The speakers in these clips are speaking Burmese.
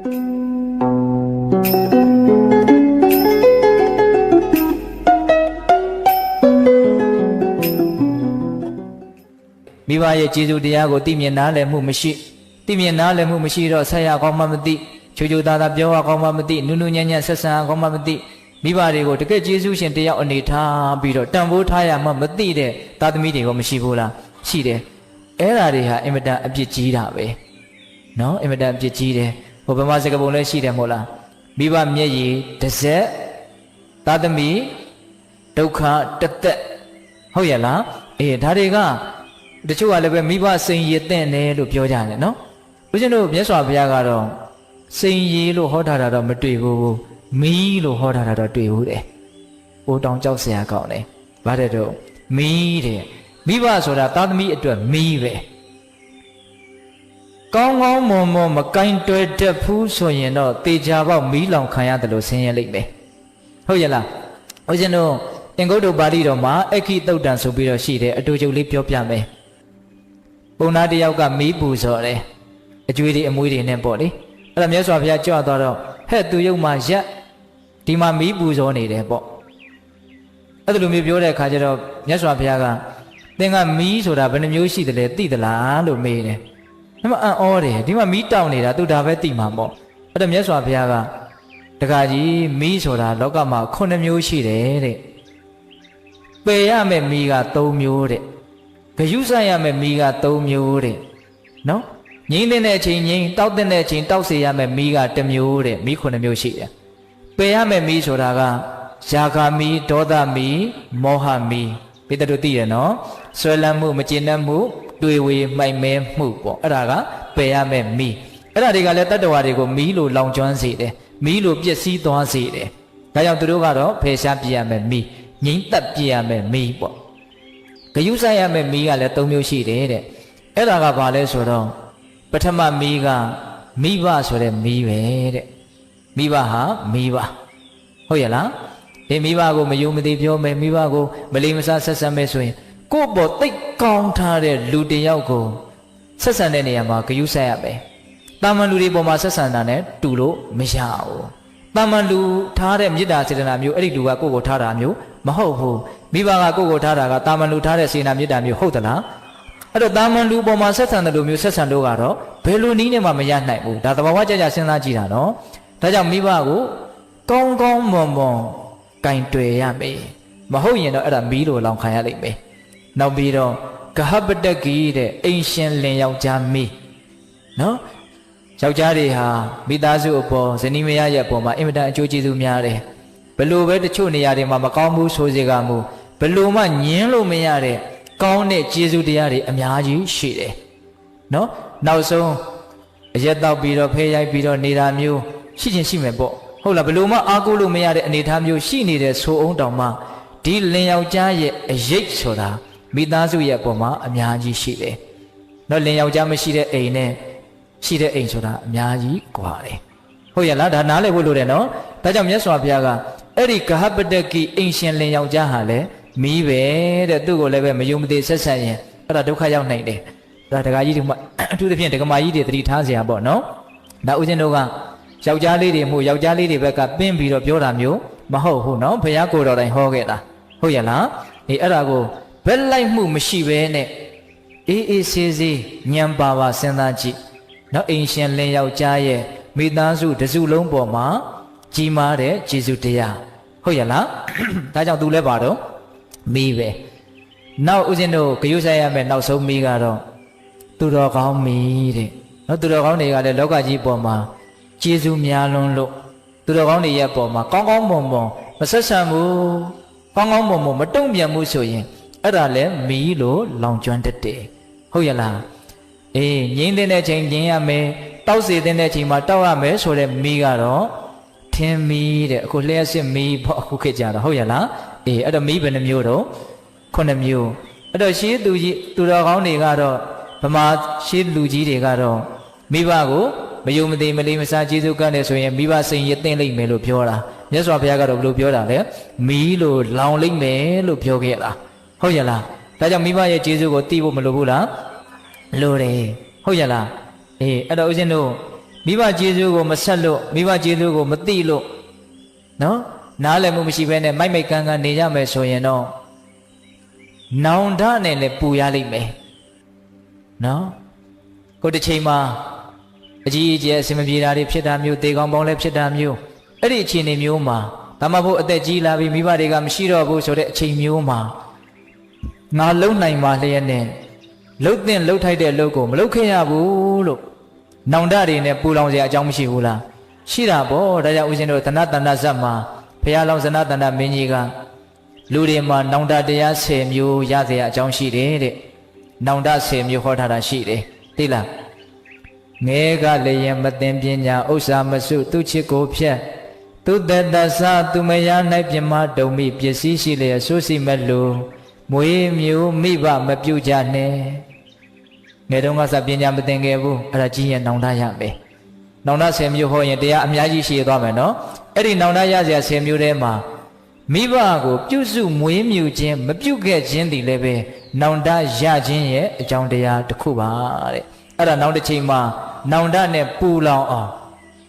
မိဘရဲ့ကျေးဇူးတရားကိုသိမြင်နားလည်မှုမရှိသိမြင်နားလည်မှုမရှိတော့ဆက်ရကောင်းမှမသိချိုချိုသားသားပြောရကောင်းမှမသိနုနုညံ့ညံ့ဆက်ဆံကောင်းမှမသိမိဘတွေကိုတကယ်ကျေးဇူးရှင်တရားအနေထားပြီးတော့တန်ဖိုးထားရမှမသိတဲ့သားသမီးတွေကမရှိဘူးလားရှိတယ်အဲ့ဓာတွေဟာအင်မတန်အပြစ်ကြီးတာပဲနော်အင်မတန်အပြစ်ကြီးတယ်ဟိုဗမာစကားပုံလည်းရှိတယ်မဟုတ်လားမိဘမျက်ရည်တစ်စက်သားသမီးဒုက္ခတစ်သက်ဟုတ်ရဲ့လားအေးဒါတွေကတချို့ကလည်းပဲမိဘစိန်ရည်တဲ့တယ်လို့ပြောကြတယ်နော်ဦးဇင်းတို့မြတ်စွာဘုရားကတော့စိန်ရည်လို့ဟောထားတာတော့မတွေ့ဘူးမီးလို့ဟောထားတာတော့တွေ့ဘူးတဲ့။အိုးတောင်ကြောက်เสียကောင်းတယ်။ဘာတဲ့တော့မီးတဲ့မိဘဆိုတာသားသမီးအတွက်မီးပဲ။ကောင်းကောင်းမွန်မွန်မကင်တွယ်တတ်ဘူးဆိုရင်တော့တေချာပေါက်မီးလောင်ခံရတယ်လို့ဆင်းရဲလိမ့်မယ်။ဟုတ်ရဲ့လား။ဦးဇင်းတို့အင်္ဂုတ္တပါဠိတော်မှာအခိတုတ်တံဆိုပြီးတော့ရှိတယ်အတူချုပ်လေးပြောပြမယ်။ပုံနာတယောက်ကမီးပူဇော်တယ်။အကျွေးတွေအမွေးတွေနဲ့ပေါ့လေ။အဲ့ဒါမြတ်စွာဘုရားကြွသွားတော့ဟဲ့သူရုပ်မှာရက်ဒီမှာမီးပူဇော်နေတယ်ပေါ့အဲ့လိုမျိုးပြောတဲ့အခါကျတော့မြတ်စွာဘုရားကသင်ကမီးဆိုတာဘယ်နှမျိုးရှိတယ်လဲသိသလားလို့မေးတယ်။ဒါမှအံ့ဩတယ်ဒီမှာမီးတောက်နေတာသူဒါပဲသိမှာပေါ့အဲ့တော့မြတ်စွာဘုရားကတခါကြီးမီးဆိုတာလောကမှာ9မျိုးရှိတယ်တဲ့ပယ်ရမယ့်မီးက3မျိုးတဲ့ဂယုဆိုင်ရမယ့်မီးက3မျိုးတဲ့နော်ငိမ့်တဲ့အချိန်ငိမ့်တောက်တဲ့အချိန်တောက်စေရမယ့်မီးက1မျိုးတဲ့မီး9မျိုးရှိတယ်ပယ်ရမယ့်မီးဆိုတာကယာဂမီးဒေါသမီးမောဟမီးပိတ္တတို့သိရနော်ဆွဲလန်းမှုမကျေနပ်မှုတွေ့ဝေမှိုက်မဲမှုပေါ့အဲ့ဒါကပယ်ရမယ့်မီးအဲ့ဒါတွေကလည်းတတ္တဝါတွေကိုမီးလို့လောင်ကျွမ်းစေတယ်မီးလို့ပျက်စီးသွားစေတယ်ဒါကြောင့်သူတို့ကတော့ဖယ်ရှားပြရမယ့်မီးငြိမ့်သက်ပြရမယ့်မီးပေါ့ဂယုဆိုင်ရမယ့်မီးကလည်း3မျိုးရှိတယ်တဲ့အဲ့ဒါကဘာလဲဆိုတော့ပထမမီးကမိဘဆိုတဲ့မီးပဲတဲ့မိဘဟာမိဘဟုတ်ရဲ့လားဒီမိဘကိုမယုံမသိပြောမယ်မိဘကိုမလေးမစားဆက်ဆံမယ်ဆိုရင်ကိုယ့်ပေါ်သိကောင်းထားတဲ့လူတစ်ယောက်ကိုဆက်ဆံတဲ့နေရာမှာဂယုဆိုင်ရမယ်တာမန်လူတွေပေါ်မှာဆက်ဆံတာနဲ့တူလို့မရဘူးတာမန်လူထားတဲ့မေတ္တာစေတနာမျိုးအဲ့ဒီလူကကိုယ့်ကိုထားတာမျိုးမဟုတ်ဘူးမိဘကကိုယ့်ကိုထားတာကတာမန်လူထားတဲ့စေတနာမေတ္တာမျိုးဟုတ်သလားအဲ့တော့တာမန်လူပေါ်မှာဆက်ဆံတဲ့လူမျိုးဆက်ဆံလို့ကတော့ဘယ်လိုနည်းနဲ့မှမရနိုင်ဘူးဒါသဘာဝကြကြစဉ်းစားကြည့်တာနော်ဒါကြောင့်မိဘကိုကောင်းကောင်းမွန်မွန်ကင်တွယ်ရမယ်မဟုတ်ရင်တော့အဲ့ဒါမီးလိုလောင်ခံရလိမ့်မယ်နောက်ပြီးတော့ဂဟပတကီတဲ့အိမ်ရှင်လင်ယောက်ျားမီးနော်ယောက်ျားတွေဟာမိသားစုအပေါ်ဇနီးမယားရဲ့အပေါ်မှာအင်မတန်အကျိုးကျေးဇူးများတယ်ဘလို့ပဲတချို့နေရာတွေမှာမကောင်းဘူးဆိုစေကမူဘလို့မှညင်းလို့မရတဲ့ကောင်းတဲ့ကျေးဇူးတရားတွေအများကြီးရှိတယ်နော်နောက်ဆုံးအရက်တောက်ပြီးတော့ဖေးရိုက်ပြီးတော့နေတာမျိုးရှိချင်းရှိမယ်ပေါ့ဟုတ်လားဘလို့မှအားကိုးလို့မရတဲ့အနေအထားမျိုးရှိနေတဲ့ဆိုအောင်တောင်မှဒီလင်ယောက်ျားရဲ့အရေးဆိုတာမိသားစုရဲ့အပေါ်မှာအများကြီးရှိတယ်နော်လင်ယောက်ျားမရှိတဲ့အိမ်နဲ့ရှိတဲ့အိမ်ဆိုတာအများကြီးကွာတယ်ဟုတ်ရလားဒါနားလည်ဖို့လိုတယ်နော်ဒါကြောင့်မြတ်စွာဘုရားကအဲ့ဒီဂဟပတကိအိမ်ရှင်လင်ယောက်ျားဟာလေမီးပဲတဲ့သူ့ကိုလည်းပဲမယုံမသိဆက်ဆက်ရင်အဲ့ဒါဒုက္ခရောက်နိုင်တယ်ဒါဒကာကြီးတွေအထူးသဖြင့်ဒကမာကြီးတွေသတိထားเสียပေါ့နော်ဒါဥစဉ်တို့ကယောက်ျားလေးတွေမှုယောက်ျားလေးတွေဘက်ကပင်းပြီးတော့ပြောတာမျိုးမဟုတ်ဘူးနော်ဘုရားကိုယ်တော်တိုင်ဟောခဲ့တာဟုတ်ရလားဒီအဲ့ဒါကိုဘက်လိုက်မှုမရှိဘဲနဲ့အေးအေးဆေးဆေးညံပါပါစဉ်းစားကြည့်နော်အိမ်ရှင်လင်ယောက်ျားရဲ့မိသားစုတစုလုံးပေါ်မှာကြီးမားတဲ့ကျေးဇူးတရားဟုတ်ရလားဒါကြောင့်သူလည်းပါတော့မီးပဲနောက်ဦးဇင်းတို့ဂယုဆိုင်ရမယ်နောက်ဆုံးမီးကတော့သူတော်ကောင်းမီးတဲ့နော်သူတော်ကောင်းတွေကလည်းလောကကြီးပေါ်မှာကျေးဇူးများလွန်းလို့သူတော်ကောင်းတွေရဲ့ပေါ်မှာကောင်းကောင်းမွန်မွန်မဆက်ဆံဘူးကောင်းကောင်းမွန်မွန်မတုံ့ပြန်မှုဆိုရင်အဲ့ဒါလည်းမီးလို့လောင်ကျွမ်းတတ်တယ်ဟုတ်ရလားအေးငြိမ့်တဲ့ချိန်ငြိမ့်ရမယ်တောက်စေတဲ့ချိန်မှာတောက်ရမယ်ဆိုတဲ့မီးကတော့ထင်းမီးတဲ့အခုလျှက်စစ်မီးပေါ့အခုခေတ်ကြတော့ဟုတ်ရလားအေးအဲ့တော့မီးဘယ်နှမျိုးတော့9မျိုးအဲ့တော့ရှေးသူကြီးသူတော်ကောင်းတွေကတော့ဗမာရှေးလူကြီးတွေကတော့မိဘကိုမယုံမသိမလေးမစားကျေးဇူးကမ်းတယ်ဆိုရင်မိဘစိန်ရသိမ့်လိမ့်မယ်လို့ပြောတာမြတ်စွာဘုရားကတော့ဘယ်လိုပြောတာလဲမီးလို့လောင်လိမ့်မယ်လို့ပြောခဲ့တာဟုတ်ရလားဒါကြောင့်မိဘရဲ့ကျေးဇူးကိုသိဖို့မလိုဘူးလားလိုတယ်ဟုတ်ရလားအေးအဲ့တော့ဦးဇင်းတို့မိ မိဘကျေးဇူးကိုမဆက်လို့မိဘကျေးဇူးကိုမသိလို့နော်နားလည်မှုမရှိဘဲနဲ့မိုက်မိုက်ကန်းကန်းနေကြမယ်ဆိုရင်တော့နောင်တနဲ့လည်းပူရလိမ့်မယ်နော်ကိုတစ်ချိန်မှာအကြီးအကျယ်အစင်မပြေတာတွေဖြစ်တာမျိုးတေကောင်းပေါင်းလည်းဖြစ်တာမျိုးအဲ့ဒီအခြေအနေမျိုးမှာဒါမှမဟုတ်အသက်ကြီးလာပြီးမိဘတွေကမရှိတော့ဘူးဆိုတဲ့အချိန်မျိုးမှာငါလုံနိုင်ပါလျက်နဲ့လှုပ်တဲ့လှုပ်ထိုက်တဲ့အလုပ်ကိုမလုပ်ခဲ့ရဘူးလို့နောင်တတွေနဲ့ပူလောင်စရာအကြောင်းမရှိဘူးလားရှိတာပေါ့ဒါကြောင့်ဦးဇင်းတို့သနတန္တဇတ်မှာဘုရားလောင်းဇနတန္တမင်းကြီးကလူတွေမှာနောင်တတရား10မျိုးရစရာအကြောင်းရှိတယ်တဲ့နောင်တ10မျိုးဟောထားတာရှိတယ်သိလားငဲကလည်းရင်မသိပညာဥစ္စာမစုသူချစ်ကိုဖြတ်သူတတသသူမယား၌ပြမတုံမိပစ္စည်းရှိလျက်ဆိုးစီမဲ့လူမွေးမျိုးမိဘမပြုတ်ကြနဲ့ငယ်တုန်းကစပညာမသိခဲ့ဘူးအဲ့ဒါကြီးရင်နောင်တရမယ်နောင်တ10မျိုးဟောရင်တရားအများကြီးရှိရသွားမယ်နော်အဲ့ဒီနောင်တရစရာ10မျိုးထဲမှာမိဘကိုပြုစုမွေးမြူခြင်းမပြုခဲ့ခြင်းတည်လည်းပဲနောင်တရခြင်းရဲ့အကြောင်းတရားတစ်ခုပါတဲ့အဲ့ဒါနောက်တစ်ချိန်မှာနောင်တနဲ့ပူလောင်အောင်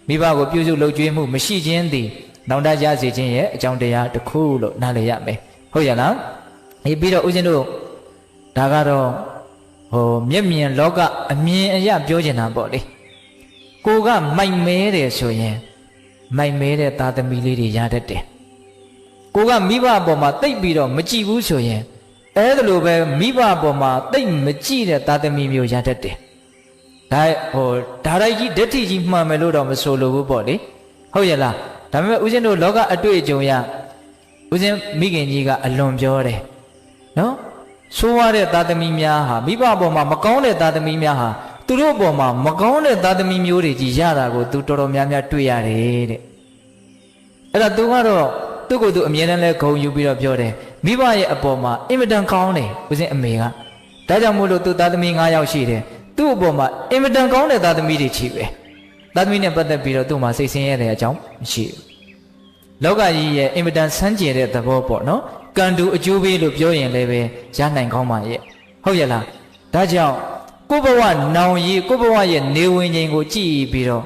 မိဘကိုပြုစုလုပ်ကြွေးမှုမရှိခြင်းသည်နောင်တရစေခြင်းရဲ့အကြောင်းတရားတစ်ခုလို့နားလည်ရမယ်ဟုတ်ရလားပြီးတော့ဦးဇင်းတို့ဒါကတော့မျက်မြင်လောကအမြင်အရပြောချင်တာပေါ့လေကိုကမိုက်မဲတယ်ဆိုရင်မိုက်မဲတဲ့သားသမီးလေးတွေရတတ်တယ်ကိုကမိဘအပေါ်မှာတိတ်ပြီးတော့မကြည့်ဘူးဆိုရင်အဲ့ဒါလိုပဲမိဘအပေါ်မှာတိတ်မကြည့်တဲ့သားသမီးမျိုးရတတ်တယ်ဒါဒါရိုက်ကြီးဓာတ်ထိကြီးမှန်မယ်လို့တော့မဆိုလိုဘူးပေါ့လေဟုတ်ရဲ့လားဒါပေမဲ့ဦးဇင်းတို့လောကအတွေ့အကြုံရဦးဇင်းမိခင်ကြီးကအလွန်ပြောတယ်နော်ဆိုးရတဲ့သားသမီးများဟာမိဘအပေါ်မှာမကောင်းတဲ့သားသမီးများဟာသူတို့အပေါ်မှာမကောင်းတဲ့သားသမီးမျိုးတွေကြီးရတာကိုသူတော်တော်များများတွေ့ရတယ်တဲ့အဲ့ဒါသူကတော့သူ့ကိုယ်သူအမြဲတမ်းလဲဂုဏ်ယူပြီးတော့ပြောတယ်မိဘရဲ့အပေါ်မှာအင်မတန်ကောင်းတယ်ဦးဇင်းအမေကဒါကြောင့်မို့လို့သူသားသမီး9ယောက်ရှိတယ်သူ့အပေါ်မှာအင်မတန်ကောင်းတဲ့သားသမီးတွေချီပဲသားသမီးနဲ့ပတ်သက်ပြီးတော့သူ့မှာစိတ်ဆင်းရဲတဲ့အကြောင်းမရှိဘူးလောကကြီးရဲ့အင်မတန်ဆန်းကျင်တဲ့သဘောပေါ့နော်ကံတူအကျိုးပေးလို့ပြောရင်လည်းပဲရနိုင်ကောင်းပါရဲ့ဟုတ်ရဲ့လားဒါကြောင့်ကိုယ့်ဘဝနောင်ရည်ကိုယ့်ဘဝရဲ့နေဝင်ချိန်ကိုကြည့်ပြီးတော့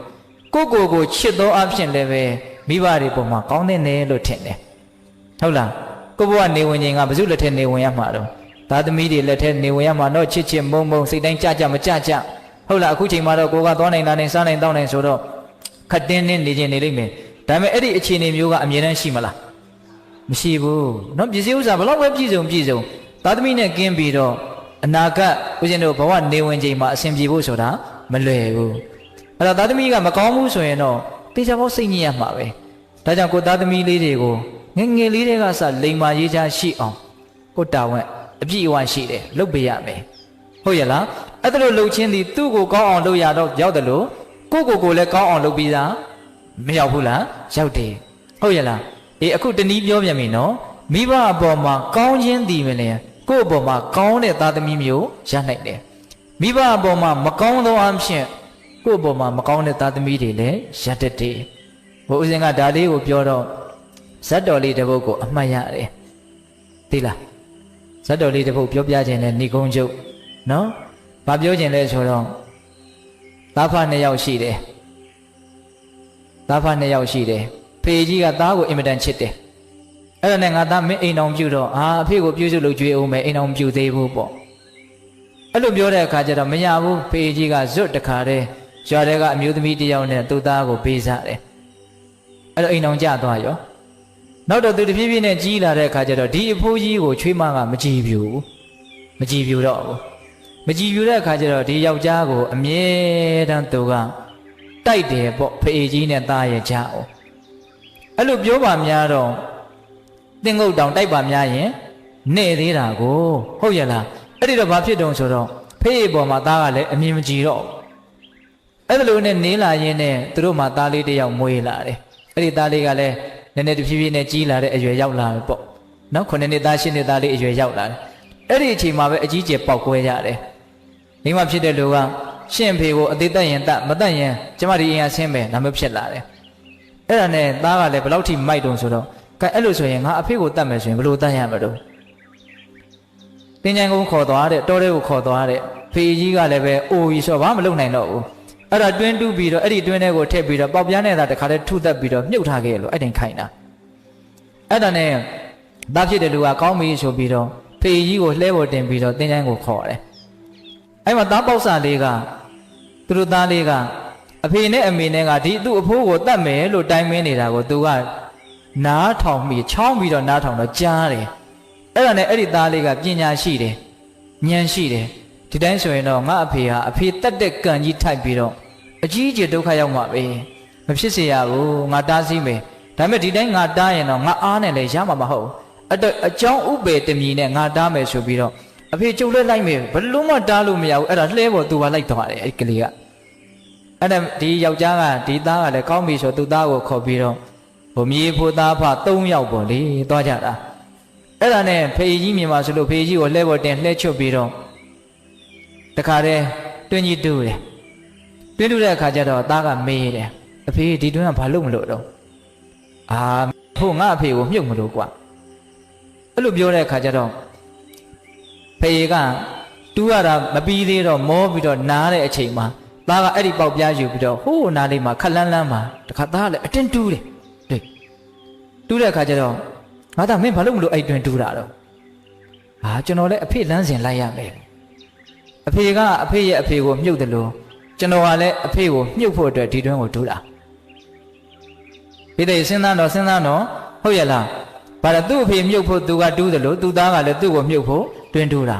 ကိုယ့်ကိုယ်ချစ်သောအဖြစ်လည်းပဲမိဘတွေပေါ်မှာကောင်းတဲ့နယ်လို့ထင်တယ်ဟုတ်လားကိုယ့်ဘဝနေဝင်ချိန်ကဘယ်သူလက်ထက်နေဝင်ရမှာတော့သားသမီးတွေလက်ထက်နေဝင်ရမှာတော့ချစ်ချစ်မုံမုံစိတ်တိုင်းကြမကြဟုတ်လားအခုချိန်မှာတော့ကိုကသွားနိုင်လာနိုင်စားနိုင်တောင်းနိုင်ဆိုတော့ခတ်တင်းနေခြင်းနေလိမ့်မယ်ဒါပေမဲ့အဲ့ဒီအခြေအနေမျိုးကအမြဲတမ်းရှိမလားမရှိဘူးเนาะပစ္စည်းဥစ္စာဘလောက်ပဲပြည့်စုံသားသမီးနဲ့ကင်းပြီးတော့အနာဂတ်ဦးဇင်းတို့ဘဝနေဝင်ချိန်မှာအဆင်ပြေဖို့ဆိုတာမလွယ်ဘူးအဲ့တော့သားသမီးကမကောင်းဘူးဆိုရင်တော့တေချာပေါက်စိတ်ညစ်ရမှာပဲဒါကြောင့်ကိုသားသမီးလေးတွေကိုငယ်ငယ်လေးတွေကစလိမ်မာရေးချရှိအောင်ကိုတာဝန်အပြည့်အဝရှိတယ်လုပ်ပေးရမယ်ဟုတ်ရဲ့လားအဲ့ဒါလိုလှုပ်ချင်းသည်သူ့ကိုကောင်းအောင်လုပ်ရတော့ရောက်တယ်လို့ကိုလည်းကောင်းအောင်လုပ်ပြီးသားမရောက်ဘူးလားရောက်တယ်ဟုတ်ရဲ့လားအခုတနည်းပြောပြန်ပြီနော်မိဘအပေါ်မှာကောင်းခြင်းတည်မလဲကိုယ့်အပေါ်မှာကောင်းတဲ့သားသမီးမျိုးရနိုင်တယ်မိဘအပေါ်မှာမကောင်းသောအဖြစ်ကိုယ့်အပေါ်မှာမကောင်းတဲ့သားသမီးတွေလည်းရတတ်တယ်ဘုရားရှင်ကဒါလေးကိုပြောတော့ဇတ်တော်လေးတစ်ပုဒ်ကိုအမှတ်ရတယ်သိလားဇတ်တော်လေးတစ်ပုဒ်ပြောပြခြင်းနဲ့ဏိကုံးချုပ်နော်ဘာပြောခြင်းလဲဆိုတော့သားဖ2ယောက်ရှိတယ်သားဖ2ယောက်ရှိတယ်ဖေကြီးကသားကိုအင်မတန်ချစ်တယ်အဲ့ဒါနဲ့ငါသားမင်းအိမ်အောင်ပြုတော့အဖေကိုပြုစုလုပ်ကြွေးအောင်မယ်အိမ်အောင်ပြုသေးဘူးပေါ့အဲ့လိုပြောတဲ့အခါကျတော့မရဘူးဖေကြီးကဇွတ်တခါတည်းရွာထဲကအမျိုးသမီးတစ်ယောက်နဲ့သူ့သားကိုပေးစားတယ်အဲ့တော့အိမ်အောင်ကြသွားရောနောက်တော့သူတဖြည်းဖြည်းနဲ့ကြီးလာတဲ့အခါကျတော့ဒီအဖိုးကြီးကိုချွေးမကမကြည်ပြူမကြည်ပြူတော့ဘူးမကြည်ပြူတဲ့အခါကျတော့ဒီယောက်ျားကိုအမြဲတမ်းသူကတိုက်တယ်ပေါ့ဖေကြီးနဲ့သားရဲ့ကြားအောင်အဲ့လိုပြောပါများတော့တင်ငုတ်တောင်တိုက်ပါများရင်နေသေးတာကိုဟုတ်ရဲ့လားအဲ့ဒီတော့ဘာဖြစ်တုံဆိုတော့ဖေးပေါ်မှာသားကလည်းအမြင်မကြည်တော့အဲ့လိုနဲ့နေလာရင်းနဲ့သူတို့မှသားလေးတစ်ယောက်မွေးလာတယ်အဲ့ဒီသားလေးကလည်းနည်းနည်းတဖြည်းဖြည်းနဲ့ကြီးလာတဲ့အရွယ်ရောက်လာပြီပေါ့နော်9နှစ်သား10နှစ်သားလေးအရွယ်ရောက်လာတယ်အဲ့ဒီအချိန်မှာပဲအကြီးကျယ်ပေါက်ကွဲရတယ်မိမဖြစ်တဲ့လူကရှင့်ဖေကိုအသေးသက်ရင်တတ်မတတ်ရင်ကျမဒီအိမ်ကဆင်းမယ်နာမဖြစ်လာတယ်အဲ့ဒါနဲ့သားကလည်းဘယ်လောက်ထိမိုက်တုံဆိုတော့ကဲအဲ့လိုဆိုရင်ငါအဖေကိုတတ်မယ်ဆိုရင်ဘယ်လိုတတ်ရမလို့တင်းချန်ကုန်းခေါ်သွားတဲ့တောထဲကိုခေါ်သွားတဲ့ဖေကြီးကလည်းပဲအိုကြီးဆိုတော့ဘာမှမလုပ်နိုင်တော့ဘူး အဲ့ဒါတွင်းတူးပြီးတော့အဲ့ဒီတွင်းထဲကိုထည့်ပြီးတော့ပေါက်ပြားနဲ့သာတခါတည်းထုသက်ပြီးတော့မြုပ်ထားခဲ့လို့အဲ့တိုင်ခိုင်းတာအဲ့ဒါနဲ့သားဖြစ်တဲ့လူကကောင်းပြီဆိုပြီးတော့ဖေကြီးကိုလှဲပေါ်တင်ပြီးတော့တင်းချိုင်းကိုခေါ်တယ်အဲ့မှာသားပေါက်စာလေးကသူတို့သားလေးကအဖေနဲ့အမေနဲ့ကဒီသူ့အဖိုးကိုတတ်မယ်လို့တိုင်မင်းနေတာကိုသူကနားထောင်ပြီးချောင်းပြီးတော့နားထောင်တော့ကြားတယ်အဲ့ဒါနဲ့အဲ့ဒီသားလေးကပညာရှိတယ်ဉာဏ်ရှိတယ်ဒီတိုင်းဆိုရင်တော့ငါအဖေဟာအဖေတတ်တဲ့ကံကြီးထိုက်ပြီးတော့အကြီးအကျယ်ဒုက္ခရောက်မှာပဲမဖြစ်စေရဘူးငါတားဆီးမယ်ဒါပေမဲ့ဒီတိုင်းငါတားရင်တော့ငါအားနဲ့လည်းရမှာမဟုတ်အကြောင်းဥပေတမီနဲ့ငါတားမယ်ဆိုပြီးတော့အဖေကျုပ်လည်းလိုက်မယ်ဘလို့မှတားလို့မရဘူးအဲ့ဒါလှဲပေါ်သူပါလိုက်သွားတယ်အဲ့ကလေးကအဲ့ဒါဒီယောက်ျားကဒီသားကလည်းကောင်းပြီဆိုသူ့သားကိုခေါ်ပြီးတော့ဘုံမြေဖို့သားဖ3ယောက်ပေါ့လေသွားကြတာအဲ့ဒါနဲ့ဖေကြီးမြင်ပါဆိုလို့ဖေကြီးကိုလှဲပေါ်တင်လှဲချွတ်ပြီးတော့တခါတည်းတွင်းကြီးတူးတယ်တွင်းတူးတဲ့အခါကျတော့သားကမေးတယ်အဖေဒီတွင်းကဘာလို့မလို့တော့ဖို့ငါအဖေကိုမြုပ်မလို့ကွာအဲ့လိုပြောတဲ့အခါကျတော့ဖေကတူးရတာမပြီးသေးတော့မောပြီးတော့နားတဲ့အချိန်မှာသားကအဲ့ဒီပေါက်ပြားယူပြီးတော့ဟိုးနားလေးမှာခက်လန်းလန်းမှာတခါသားကလည်းအတင်းတူးတယ်လေတူးတဲ့အခါကျတော့ငါသားမင်းဘာလို့မလို့အဲ့တွင်တူးတာတော့ကျွန်တော်လည်းအဖေလမ်းစဉ်လိုက်ရမယ်အဖေကအဖေရဲ့အဖေကိုမြုပ်တယ်လို့ကျွန်တော်ကလည်းအဖေကိုမြုပ်ဖို့အတွက်ဒီတွင်ကိုတူးတာဒီတဲ့စဉ်းစားတော့ဟုတ်ရဲ့လားဘာလဲသူ့အဖေမြုပ်ဖို့သူကတူးတယ်လို့သူ့သားကလည်းသူ့ကိုမြုပ်ဖို့တွင်တူးတာ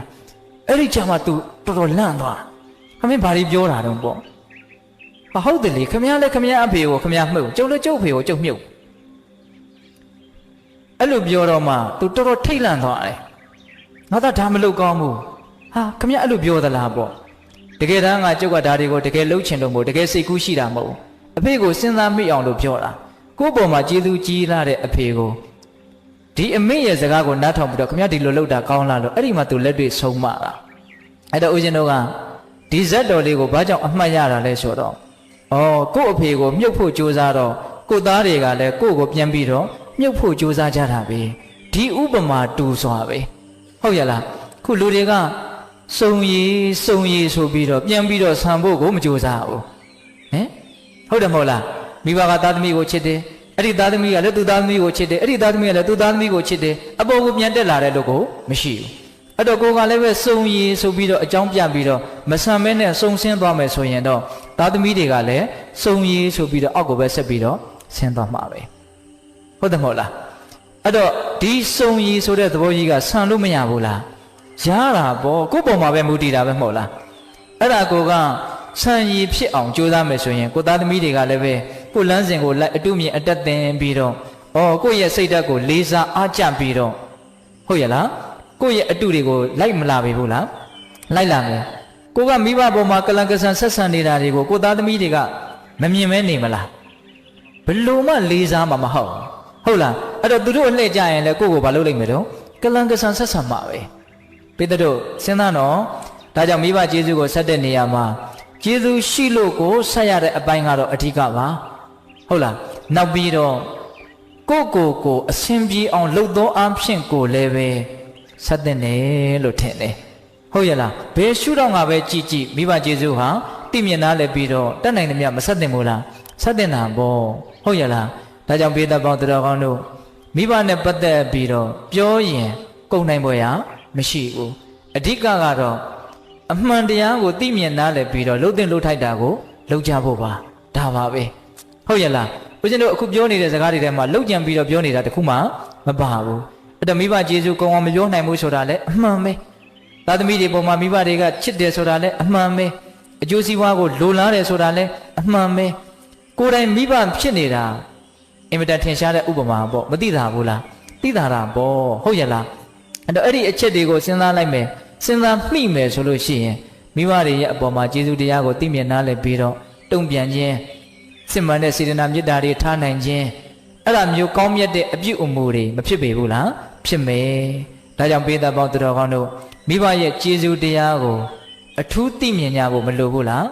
အဲ့ဒီကြမှာ तू တော်တော်လန့်သွားခမင်းဘာတွေပြောတာတော့ပေါ့ဟုတ်တယ်လေခမရလည်းခမရအဖေကိုခမရမှုတ်ကျုပ်လည်းကျုပ်ဖေကိုကျုပ်မြုပ်အဲ့လိုပြောတော့မှ तू တော်တော်ထိတ်လန့်သွားတယ်ငါသားဒါမလုပ်ကောင်းဘူးခမရအဲ့လိုပြောသလားပေါ့တကယ်တမ်းကကျုပ်ကဒါတွေကိုတကယ်လှုပ်ချင်လို့မို့တကယ်စိတ်ကူးရှိတာမဟုတ်အဖေကိုစဉ်းစားမိအောင်လို့ပြောတာကိုယ့်ပေါ်မှာကျေးဇူးကြီးလာတဲ့အဖေကိုဒီအမေရဲ့စကားကိုနားထောင်ပြီးတော့ခမရဒီလိုလုပ်တာကောင်းလားလို့အဲ့ဒီမှာ तू လက်တွေ့ဆုံးမတာအဲ့တော့ဦးဇင်းတို့ကဒီဇက်တော်လေးကိုဘာကြောင့်အမှတ်ရတာလဲဆိုတော့ကို့အဖေကိုမြုပ်ဖို့ကြိုးစားတော့ကို့သားတွေကလည်းကို့ကိုပြန်ပြီးတော့မြုပ်ဖို့ကြိုးစားကြတာပဲဒီဥပမာတူစွာပဲဟုတ်ရလားခုလူတွေကစုံရည်ဆိုပြီးတော့ပြန်ပြီးတော့ဆံဖို့ကိုမကြိုးစားဘူးဟုတ်တယ်မဟုတ်လားမိဘကသားသမီးကိုချစ်တယ်အဲ့ဒီသားသမီးကလည်းသူ့သားသမီးကိုချစ်တယ်အဲ့ဒီသားသမီးကလည်းသူ့သားသမီးကိုချစ်တယ်အပေါ်ကိုပြန်တက်လာတဲ့လို့ကိုမရှိဘူးအဲ့တော့ကိုကလည်းပဲစုံရည်ဆိုပြီးတော့အကြောင်းပြပြီးတော့မဆံမဲနဲ့စုံဆင်းသွားမယ်ဆိုရင်တော့သားသမီးတွေကလည်းစုံရည်ဆိုပြီးတော့အောက်ကိုပဲဆက်ပြီးတော့ဆင်းသွားမှာပဲဟုတ်တယ်မဟုတ်လားအဲ့တော့ဒီစုံရည်ဆိုတဲ့သဘောကြီးကဆံလို့မရဘူးလားရတာပေါ့ကိုယ့်ပုံမှာပဲမူတည်တာပဲမဟုတ်လားအဲ့ဒါကိုကဆံရည်ဖြစ်အောင်ကြိုးစားမယ်ဆိုရင်ကိုသားသမီးတွေကလည်းပဲကိုလမ်းစဉ်ကိုလိုက်အတုမြင်အတက်သင်ပြီးတော့ကိုယ့်ရဲ့စိတ်ဓာတ်ကိုလေးစားအားကျပြီးတော့ဟုတ်ရဲ့လားကိုယ့်ရဲ့အတုတွေကိုလိုက်မလာပြီဘူးလားလိုက်လာမယ်ကိုကမိဘပေါ်မှာကလန်ကဆန်ဆက်ဆံနေတာတွေကိုကိုသားသမီးတွေကမမြင်မဲနေမလားဘလို့မှလေးစားမှာမဟုတ်ဟုတ်လားအဲ့တော့သူတို့အလှည့်ကြရင်လည်းကိုကိုဘာလုပ်လိုက်မယ်တော့ကလန်ကဆန်ဆက်ဆံမှာပဲပိတ္တတို့စဉ်းစားတော့ဒါကြောင့်မိဘကျေးဇူးကိုဆက်တဲ့နေရာမှာကျေးဇူးရှိလို့ကိုဆက်ရတဲ့အပိုင်းကတော့အဓိကပါဟုတ်လားနောက်ပြီးတော့ကိုအစဉ်ပြေအောင်လှုပ်သောအားဖြင့်ကိုလည်းပဲဆက်တဲ့နေလို့ထင်တယ်ဟုတ်ရဲ့လားဘယ်ရှုတော့ငါပဲကြည်မိဘကျေးဇူးဟာတိမြင်သားလည်းပြီးတော့တတ်နိုင်တယ်မြတ်မဆက်တင်ဘူးလားဆက်တင်တာပေါ့ဟုတ်ရဲ့လားဒါကြောင့်ဘေးသက်ပေါင်းတော်ကောင်းတို့မိဘနဲ့ပတ်သက်ပြီးတော့ပြောရင်ကုန်နိုင်ပွဲရမရှိဘူးအဓိကကတော့အမှန်တရားကိုသိမြင်နားလည်ပြီးတော့လှုပ်တင်လှုပ်ထိုက်တာကိုလှုပ်ကြဖို့ပါဒါပါပဲဟုတ်ရဲ့လားဦးဇင်းတို့အခုပြောနေတဲ့စကားတွေထဲမှာလှုပ်ကြံပြီးတော့ပြောနေတာတခုမှမပါဘူးအဲ့တော့မိဘကျေးဇူးကောင်းအောင်မပြောနိုင်ဘူးဆိုတာလည်းအမှန်ပဲသားသမီးတွေပေါ်မှာမိဘတွေကချစ်တယ်ဆိုတာလည်းအမှန်ပဲအကျိုးစီးပွားကိုလိုလားတယ်ဆိုတာလည်းအမှန်ပဲကိုယ်တိုင်မိဘဖြစ်နေတာအင်မတန်ထင်ရှားတဲ့ဥပမာပေါ့မသိတာဘူးလားသိတာပေါ့ဟုတ်ရဲ့လားအဲ့တော့အဲ့ဒီအချက်တွေကိုစဉ်းစားလိုက်မယ်စဉ်းစားမိမယ်ဆိုလို့ရှိရင်မိဘတွေရဲ့အပေါ်မှာကျေးဇူးတရားကိုသိမြင်နားလည်ပြီးတော့တုံ့ပြန်ခြင်းစစ်မှန်တဲ့စေတနာမေတ္တာတွေထားနိုင်ခြင်းအဲ့ဒါမျိုးကောင်းမြတ်တဲ့အပြုအမူတွေမဖြစ်ပေဘူးလားဖြစ်မယ်ဒါကြောင့်ပေးသက်ပေါင်းတော်ကောင်းတို့မိဘရဲ့ကျေးဇူးတရားကိုအထူးသိမြင်ကြဖို့မလိုဘူးလား